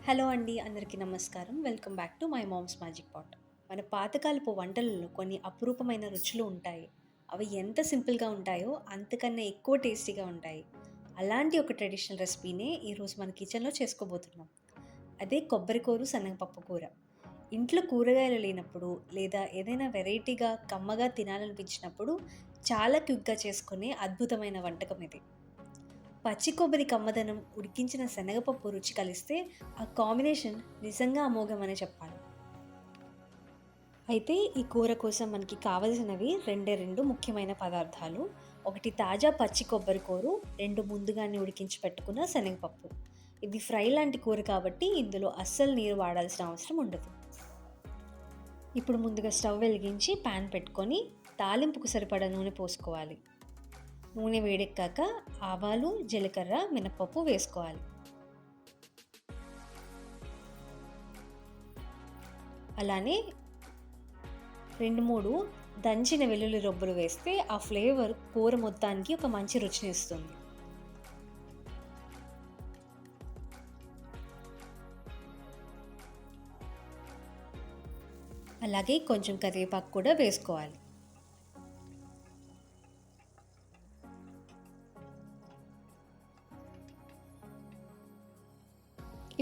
Hello అండి. అందరికీ నమస్కారం. Welcome back to my mom's magic pot. మన పాతకాలపు వంటలలో కొన్ని అపురూపమైన రుచులు ఉంటాయి. అవి ఎంత సింపుల్‌గా ఉంటాయో అంతకన్నా ఎక్కువ టేస్టీగా ఉంటాయి. అలాంటి ఒక ట్రెడిషనల్ రెసిపీనే ఈరోజు మన కిచెన్‌లో చేసుకోబోతున్నాం. అదే కొబ్బరికూర, శనగపప్పు కూర. ఇంట్లో కూరగాయలు లేనప్పుడు లేదా ఏదైనా వెరైటీగా, కమ్మగా తినాలనిపించినప్పుడు చాలా క్విక్‌గా చేసుకునే అద్భుతమైన వంటకం ఇది. పచ్చి కొబ్బరి కమ్మదనం, ఉడికించిన శనగపప్పు రుచి కలిస్తే ఆ కాంబినేషన్ నిజంగా అమోఘమనే చెప్పాలి. అయితే ఈ కూర కోసం మనకి కావలసినవి రెండే 2 ముఖ్యమైన పదార్థాలు. ఒకటి తాజా పచ్చి కొబ్బరి కూరు, 2 ముందుగానే ఉడికించి పెట్టుకున్న శనగపప్పు. ఇది ఫ్రై లాంటి కూర కాబట్టి ఇందులో అస్సలు నీరు వాడాల్సిన అవసరం ఉండదు. ఇప్పుడు ముందుగా స్టవ్ వెలిగించి పాన్ పెట్టుకొని తాలింపుకు సరిపడా నూనె పోసుకోవాలి. నూనె వేడెక్కాక ఆవాలు, జీలకర్ర, మినపప్పు వేసుకోవాలి. అలానే 2, 3 దంచిన వెల్లుల్లి రొబ్బలు వేస్తే ఆ ఫ్లేవర్ కూర మొత్తానికి ఒక మంచి రుచినిస్తుంది. అలాగే కొంచెం కరివేపాకు కూడా వేసుకోవాలి.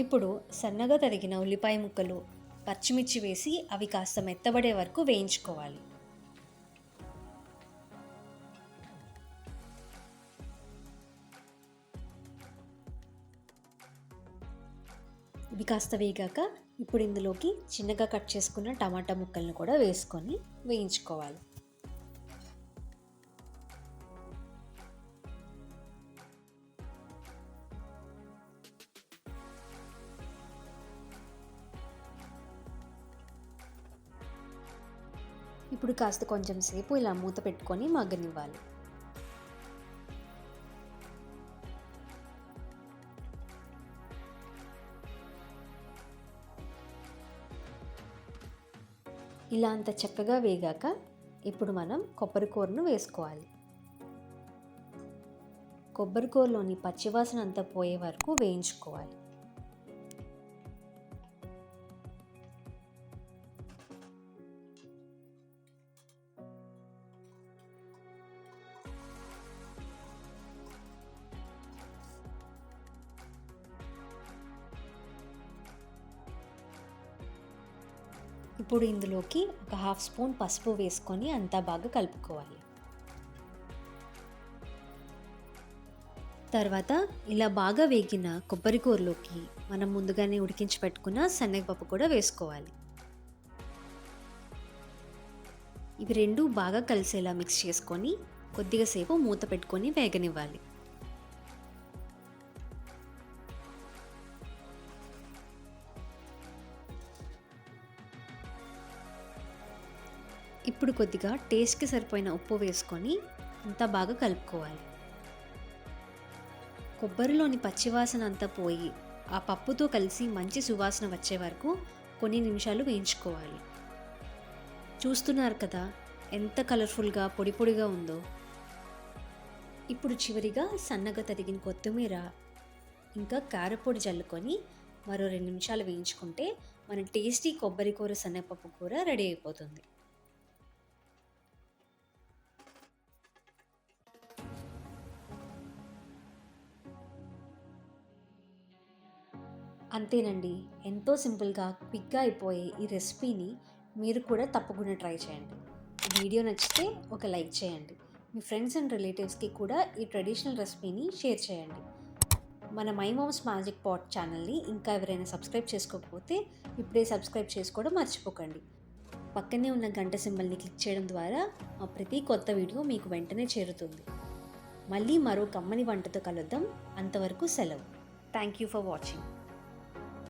ఇప్పుడు సన్నగా తరిగిన ఉల్లిపాయ ముక్కలు, పచ్చిమిర్చి వేసి అవి కాస్త మెత్తబడే వరకు వేయించుకోవాలి. ఇవి కాస్త వేగాక ఇప్పుడు ఇందులోకి చిన్నగా కట్ చేసుకున్న టమాటా ముక్కలను కూడా వేసుకొని వేయించుకోవాలి. ఇప్పుడు కాస్త కొంచెం సేపు ఇలా మూత పెట్టుకొని మగ్గనివ్వాలి. ఇలా అంత చక్కగా వేగాక ఇప్పుడు మనం కొబ్బరి కూరను వేసుకోవాలి. కొబ్బరి కూరలోని పచ్చివాసన అంతా పోయే వరకు వేయించుకోవాలి. ఇప్పుడు ఇందులోకి ఒక హాఫ్ స్పూన్ పసుపు వేసుకొని అంతా బాగా కలుపుకోవాలి. తర్వాత ఇలా బాగా వేగిన కొబ్బరి కూరలోకి మనం ముందుగానే ఉడికించి పెట్టుకున్న శనగపప్పు కూడా వేసుకోవాలి. ఇవి రెండు బాగా కలిసేలా మిక్స్ చేసుకొని కొద్దిగా సేపు మూత పెట్టుకొని వేగనివ్వాలి. ఇప్పుడు కొద్దిగా టేస్ట్కి సరిపోయిన ఉప్పు వేసుకొని అంతా బాగా కలుపుకోవాలి. కొబ్బరిలోని పచ్చివాసన అంతా పోయి ఆ పప్పుతో కలిసి మంచి సువాసన వచ్చే వరకు కొన్ని నిమిషాలు వేయించుకోవాలి. చూస్తున్నారు కదా ఎంత కలర్ఫుల్గా పొడి పొడిగా ఉందో. ఇప్పుడు చివరిగా సన్నగా తరిగిన కొత్తిమీర ఇంకా కారపొడి జల్లుకొని మరో 2 నిమిషాలు వేయించుకుంటే మన టేస్టీ కొబ్బరి కూర శనగపప్పు కూర రెడీ అయిపోతుంది. అంతేనండి. ఎంతో సింపుల్‌గా, క్విక్‌గా అయిపోయే ఈ రెసిపీని మీరు కూడా తప్పకుండా ట్రై చేయండి. ఈ వీడియో నచ్చితే ఒక లైక్ చేయండి. మీ ఫ్రెండ్స్ అండ్ రిలేటివ్స్‌కి కూడా ఈ ట్రెడిషనల్ రెసిపీని షేర్ చేయండి. మన మై మామ్స్ మ్యాజిక్ పాట్ ఛానల్‌ని ఇంకా ఎవరైనా సబ్స్క్రైబ్ చేసుకోకపోతే ఇప్పుడే సబ్స్క్రైబ్ చేసుకోవడం మర్చిపోకండి. పక్కనే ఉన్న గంట సింబల్‌ని క్లిక్ చేయడం ద్వారా మా ప్రతి కొత్త వీడియో మీకు వెంటనే చేరుతుంది. మళ్ళీ మరో కమ్మని వంటతో కలుద్దాం. అంతవరకు సెలవు. Thank you for watching.